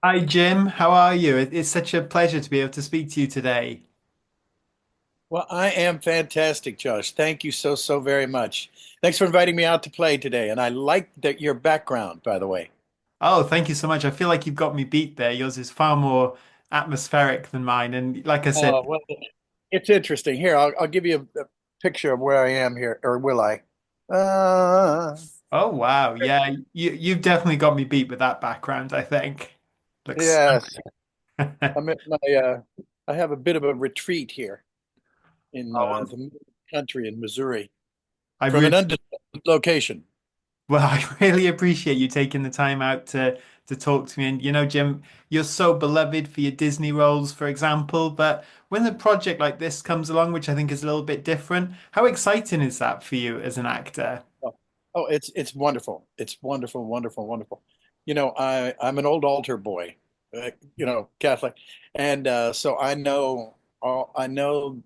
Hi Jim, how are you? It's such a pleasure to be able to speak to you today. Well, I am fantastic, Josh. Thank you so very much. Thanks for inviting me out to play today. And I like that your background, by the way. Oh, thank you so much. I feel like you've got me beat there. Yours is far more atmospheric than mine. And like I said, Well, it's interesting. Here, I'll give you a picture of where I am here, or will I? Uh, oh wow, yeah, you've definitely got me beat with that background, I think. Looks yes, I'm at I have a bit of a retreat here in oh, the middle of the country in Missouri I from really an undisclosed location. well, I really appreciate you taking the time out to talk to me. And Jim, you're so beloved for your Disney roles, for example. But when a project like this comes along, which I think is a little bit different, how exciting is that for you as an actor? Oh, it's wonderful. It's wonderful, wonderful, wonderful. I'm an old altar boy, Catholic, and so I know all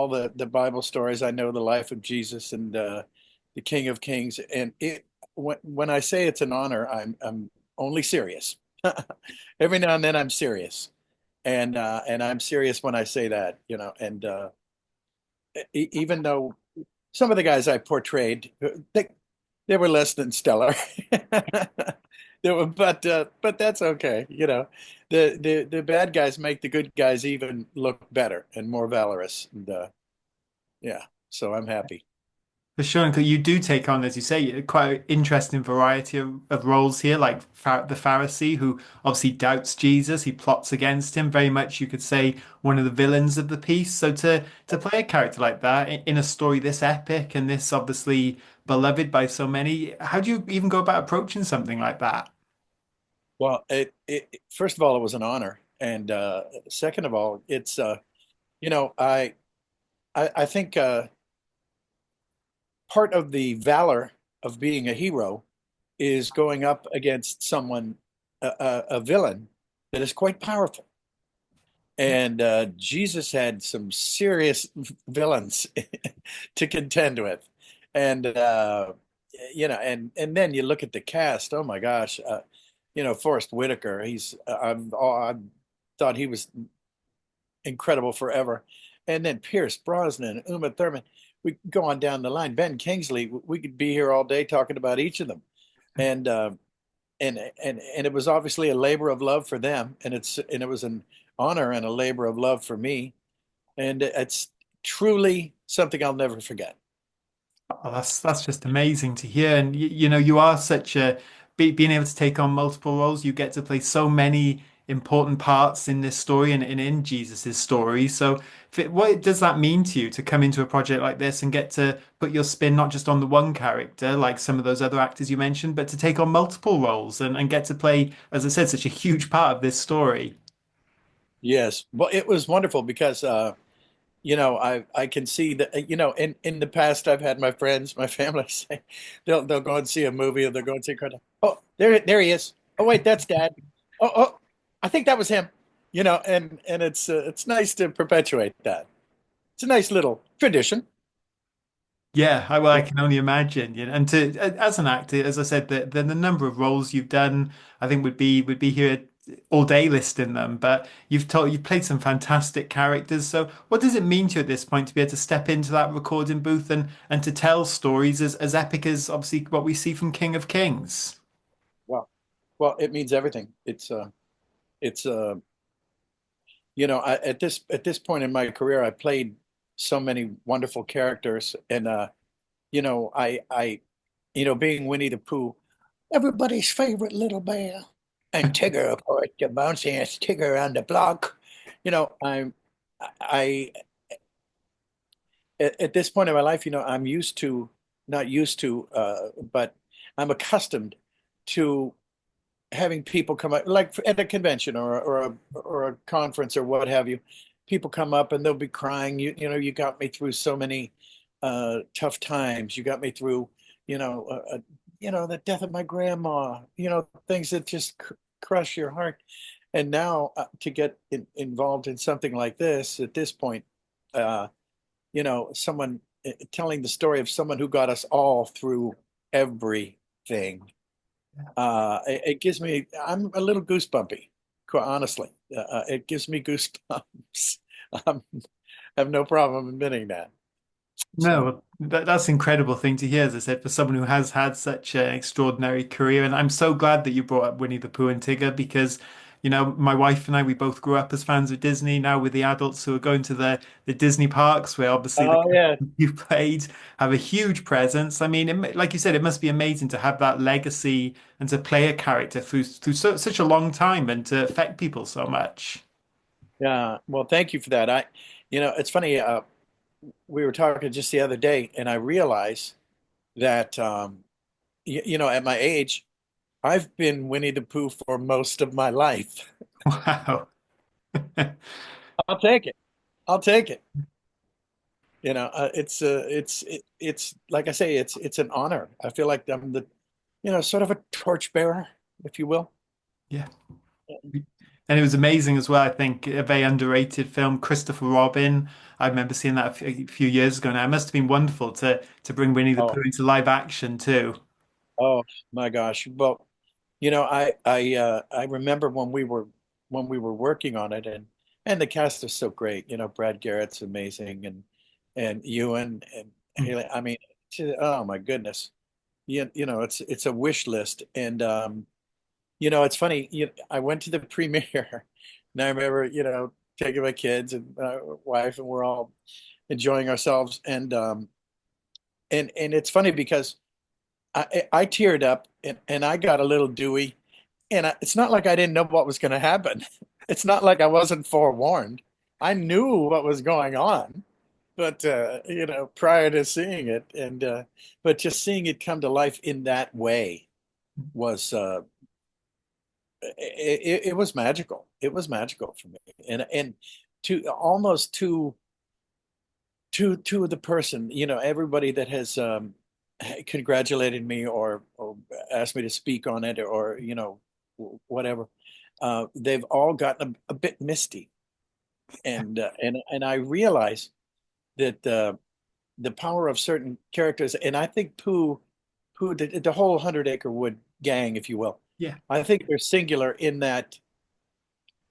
the Bible stories. I know the life of Jesus and the King of Kings. And it when I say it's an honor, I'm only serious. Every now and then I'm serious, and I'm serious when I say that. And even though some of the guys I portrayed, they were less than stellar. But that's okay. The bad guys make the good guys even look better and more valorous. And yeah, so I'm happy. For sure, and you do take on, as you say, quite an interesting variety of roles here, like the Pharisee, who obviously doubts Jesus, he plots against him. Very much, you could say, one of the villains of the piece. So to play a character like that in a story this epic and this obviously beloved by so many, how do you even go about approaching something like that? Well, first of all, it was an honor, and second of all, it's you know, I think part of the valor of being a hero is going up against someone, a villain that is quite powerful. And Jesus had some serious villains to contend with. And and then you look at the cast. Oh my gosh, Forrest Whitaker. I thought he was incredible forever. And then Pierce Brosnan, Uma Thurman. We go on down the line. Ben Kingsley. We could be here all day talking about each of them. And and it was obviously a labor of love for them, and it was an honor and a labor of love for me, and it's truly something I'll never forget. Oh, that's just amazing to hear. And you are such a being able to take on multiple roles. You get to play so many important parts in this story and in Jesus's story. So, what does that mean to you to come into a project like this and get to put your spin not just on the one character, like some of those other actors you mentioned, but to take on multiple roles and get to play, as I said, such a huge part of this story? Yes, well, it was wonderful because I can see that in the past I've had my friends, my family say they'll go and see a movie or they'll go and see a cartoon. Oh, there he is. Oh wait, that's Dad. Oh, I think that was him. And it's nice to perpetuate that. It's a nice little tradition. Yeah, well, I can only imagine. And as an actor, as I said, the number of roles you've done, I think would be here all day listing them. But you've played some fantastic characters. So, what does it mean to you at this point to be able to step into that recording booth and to tell stories as epic as obviously what we see from King of Kings? Wow. Well, it means everything. It's at this point in my career, I played so many wonderful characters, and being Winnie the Pooh, everybody's favorite little bear, and Tigger, of course, the bounciest Tigger on the block. You know, I'm I at this point in my life, I'm used to not used to, but I'm accustomed to having people come up, like at a convention or a conference or what have you. People come up and they'll be crying. You got me through so many tough times. You got me through, the death of my grandma. Things that just crush your heart. And now to get involved in something like this at this point, uh, someone telling the story of someone who got us all through everything. It gives me, I'm a little goosebumpy. quite honestly. It gives me goosebumps. Um, I have no problem admitting that. So, No, that's an incredible thing to hear, as I said, for someone who has had such an extraordinary career. And I'm so glad that you brought up Winnie the Pooh and Tigger because, my wife and I, we both grew up as fans of Disney. Now with the adults who are going to the Disney parks, where obviously the oh yeah, characters you played have a huge presence. I mean, like you said, it must be amazing to have that legacy and to play a character through such a long time and to affect people so much. yeah. Well, thank you for that. It's funny. We were talking just the other day, and I realized that, at my age, I've been Winnie the Pooh for most of my life. Wow. I'll take it. I'll take it. It's like I say, it's an honor. I feel like I'm sort of a torchbearer, if you will. Yeah. And it was amazing as well. I think a very underrated film, Christopher Robin. I remember seeing that a few years ago now. It must have been wonderful to bring Winnie the Oh, Pooh into live action too. oh my gosh. Well, I remember when we were working on it, and the cast is so great. Brad Garrett's amazing, and Ewan and Haley. I mean, oh my goodness. It's a wish list. And it's funny, I went to the premiere and I remember, taking my kids and my wife, and we're all enjoying ourselves. And it's funny because I teared up, and I got a little dewy, and it's not like I didn't know what was going to happen. It's not like I wasn't forewarned. I knew what was going on, but prior to seeing it, but just seeing it come to life in that way was it was magical. It was magical for me, and to almost to the person, everybody that has congratulated me, or asked me to speak on it, or whatever. They've all gotten a bit misty, and I realize that the power of certain characters, and I think Pooh, the whole Hundred Acre Wood gang, if you will, Yeah. I think they're singular in that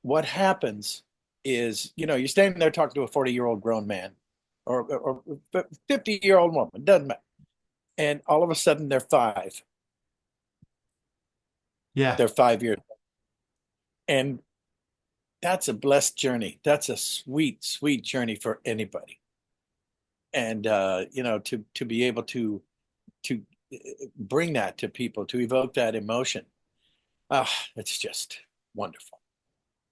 what happens is, you're standing there talking to a 40-year-old grown man, or 50-year-old woman, doesn't matter. And all of a sudden they're five. Yeah. They're 5 years. And that's a blessed journey. That's a sweet, sweet journey for anybody. And to be able to bring that to people, to evoke that emotion, it's just wonderful.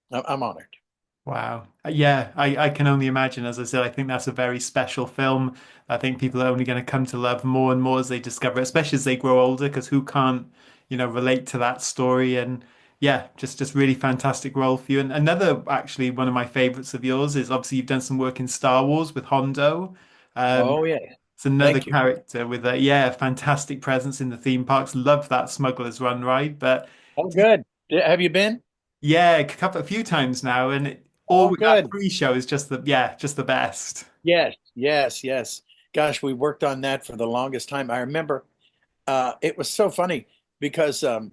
I'm honored. Wow. Yeah, I can only imagine. As I said, I think that's a very special film. I think people are only going to come to love more and more as they discover it, especially as they grow older, because who can't, relate to that story? And yeah, just really fantastic role for you. And another, actually, one of my favorites of yours is obviously you've done some work in Star Wars with Hondo. Um, Oh yeah. it's another Thank you. character with a fantastic presence in the theme parks. Love that Smuggler's Run ride, but Oh good. Have you been? yeah, a few times now, and all Oh with that good. pre-show is just the best. Yes, yes, yes. Gosh, we worked on that for the longest time. I remember it was so funny because of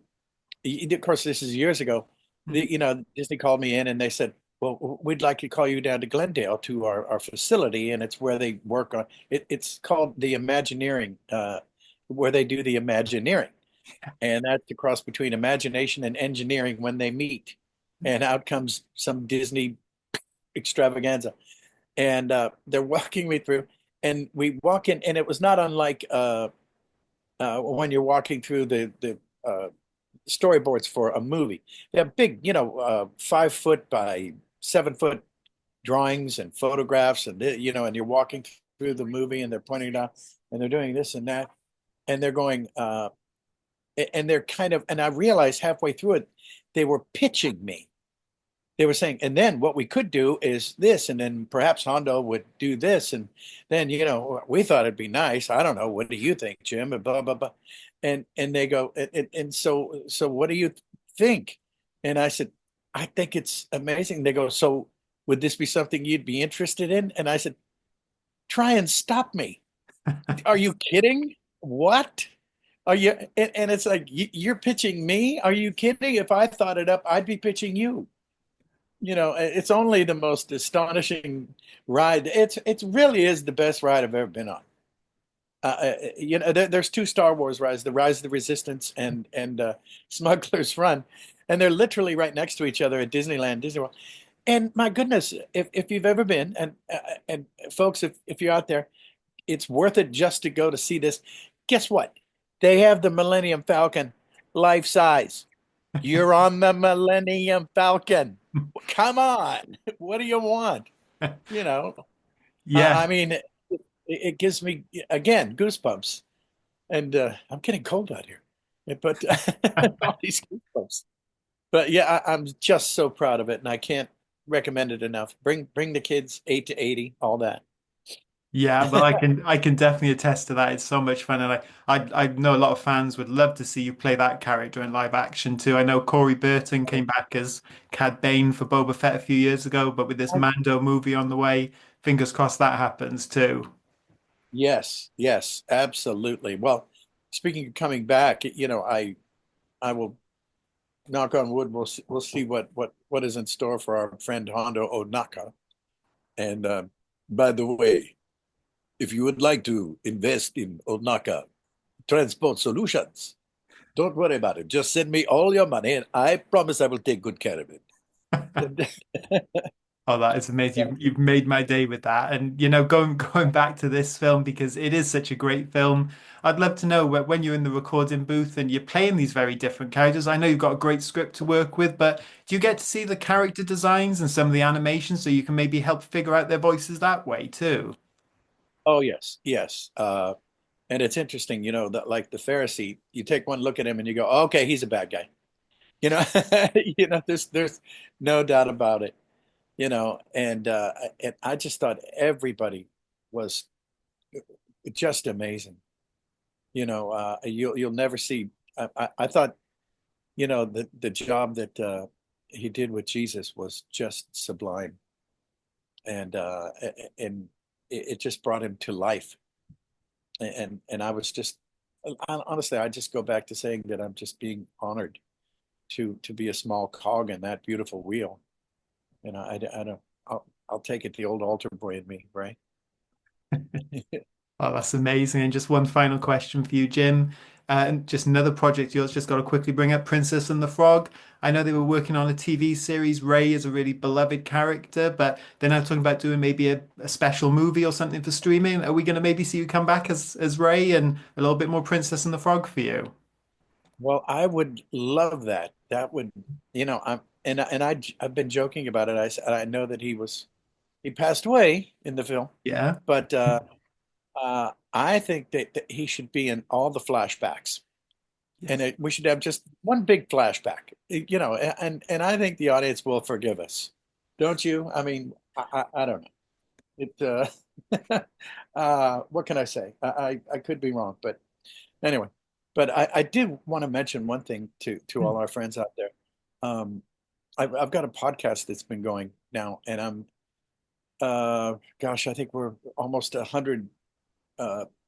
course this is years ago. Disney called me in and they said, "Well, we'd like to call you down to Glendale to our facility, and it's where they work on it. It's called the Imagineering, where they do the Imagineering, and that's the cross between imagination and engineering when they meet, and out comes some Disney extravaganza." And they're walking me through, and we walk in, and it was not unlike when you're walking through the storyboards for a movie. They have big, 5 foot by 7 foot drawings and photographs, and and you're walking through the movie, and they're pointing it out, and they're doing this and that, and they're going, and they're kind of, and I realized halfway through it, they were pitching me. They were saying, and then what we could do is this, and then perhaps Hondo would do this, and then we thought it'd be nice. I don't know. What do you think, Jim? And blah blah blah, and they go, and so what do you think? And I said, I think it's amazing. They go, so would this be something you'd be interested in? And I said, try and stop me. Are you kidding? What? Are you? And it's like you're pitching me? Are you kidding? If I thought it up, I'd be pitching you. it's only the most astonishing ride. It really is the best ride I've ever been on. There's two Star Wars rides: the Rise of the Resistance and Smuggler's Run, and they're literally right next to each other at Disneyland, Disney World. And my goodness, if you've ever been, and folks, if you're out there, it's worth it just to go to see this. Guess what? They have the Millennium Falcon life size. You're on the Millennium Falcon. Come on. What do you want? You know, Yeah, I mean, it gives me, again, goosebumps. And I'm getting cold out here. But all these goosebumps. But yeah, I'm just so proud of it, and I can't recommend it enough. Bring the kids 8 to 80, all that. yeah. Well, I can definitely attest to that. It's so much fun, and I know a lot of fans would love to see you play that character in live action too. I know Corey Burton came back as Cad Bane for Boba Fett a few years ago, but with this Mando movie on the way, fingers crossed that happens too. Yes, yes, absolutely. Well, speaking of coming back, I will knock on wood. We'll see what is in store for our friend Hondo Ohnaka. And by the way, if you would like to invest in Ohnaka Transport Solutions, don't worry about it. Just send me all your money, and I promise I will take good care of it. Oh, that is amazing. You've made my day with that. And going back to this film because it is such a great film. I'd love to know when you're in the recording booth and you're playing these very different characters. I know you've got a great script to work with, but do you get to see the character designs and some of the animations so you can maybe help figure out their voices that way too? Oh yes, yes. And it's interesting, that like the Pharisee, you take one look at him and you go, oh, okay, he's a bad guy. You know, there's no doubt about it. And I just thought everybody was just amazing. You'll never see. I thought, the job that he did with Jesus was just sublime, and it just brought him to life. And I was just honestly, I just go back to saying that I'm just being honored to be a small cog in that beautiful wheel. I don't. I'll take it, the old altar boy in me, right? Oh, that's amazing. And just one final question for you, Jim. And just another project yours, just got to quickly bring up Princess and the Frog. I know they were working on a TV series. Ray is a really beloved character, but they're now talking about doing maybe a special movie or something for streaming. Are we going to maybe see you come back as Ray and a little bit more Princess and the Frog for you? Well, I would love that. That would, I'm I've been joking about it. I know that he passed away in the film, Yeah. but I think that he should be in all the flashbacks, and Yes. we should have just one big flashback, and I think the audience will forgive us, don't you? I mean, I don't know. What can I say? I could be wrong, but anyway. But I did want to mention one thing to all our friends out there. Um, I've got a podcast that's been going now, and gosh, I think we're almost 100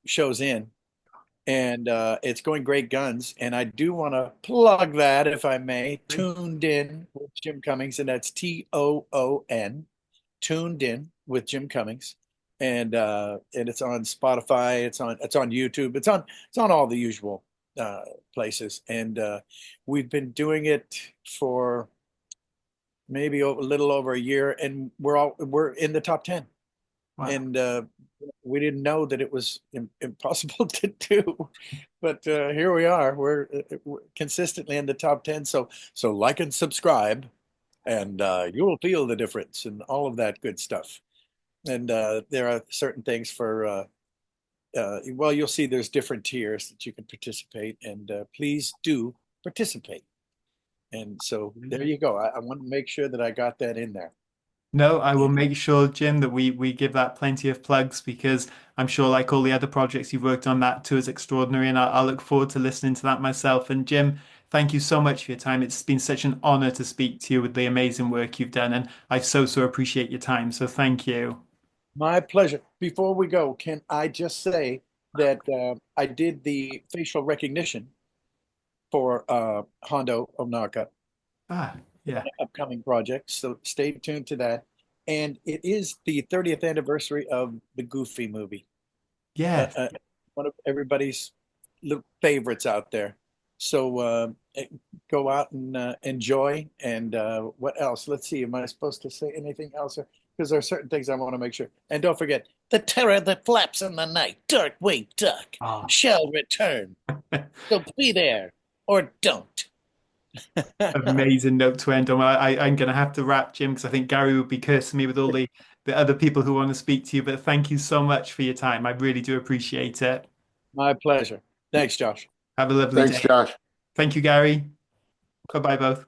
shows in, and it's going great guns. And I do want to plug that, if I may, Tuned In with Jim Cummings, and that's TOON, Tuned In with Jim Cummings. And it's on Spotify, it's on YouTube, it's on all the usual uh, places. And we've been doing it for maybe a little over a year, and we're in the top 10. Wow. And we didn't know that it was impossible to do, but here we are. We're consistently in the top 10. So like and subscribe, and you will feel the difference and all of that good stuff. And there are certain things for well, you'll see there's different tiers that you can participate, and please do participate. And so there you go. I want to make sure that I got that in there. No, I will make sure, Jim, that we give that plenty of plugs because I'm sure, like all the other projects you've worked on, that too is extraordinary, and I look forward to listening to that myself. And Jim, thank you so much for your time. It's been such an honor to speak to you with the amazing work you've done, and I so appreciate your time. So thank you. My pleasure. Before we go, can I just say that I did the facial recognition for Hondo Ohnaka, Ah, Yeah. upcoming project. So stay tuned to that. And it is the 30th anniversary of the Goofy movie. Uh, Yes. uh, one of everybody's little favorites out there. So go out and enjoy. And what else? Let's see. Am I supposed to say anything else? Because there are certain things I want to make sure. And don't forget, the terror that flaps in the night, Darkwing Duck, Ah. shall return. So be there or don't. Amazing note to end on. I'm going to have to wrap, Jim, because I think Gary would be cursing me with all the other people who want to speak to you. But thank you so much for your time. I really do appreciate it. My pleasure. Thanks, Josh. Have a lovely Thanks, day. Josh. Thank you, Gary. Bye bye, both.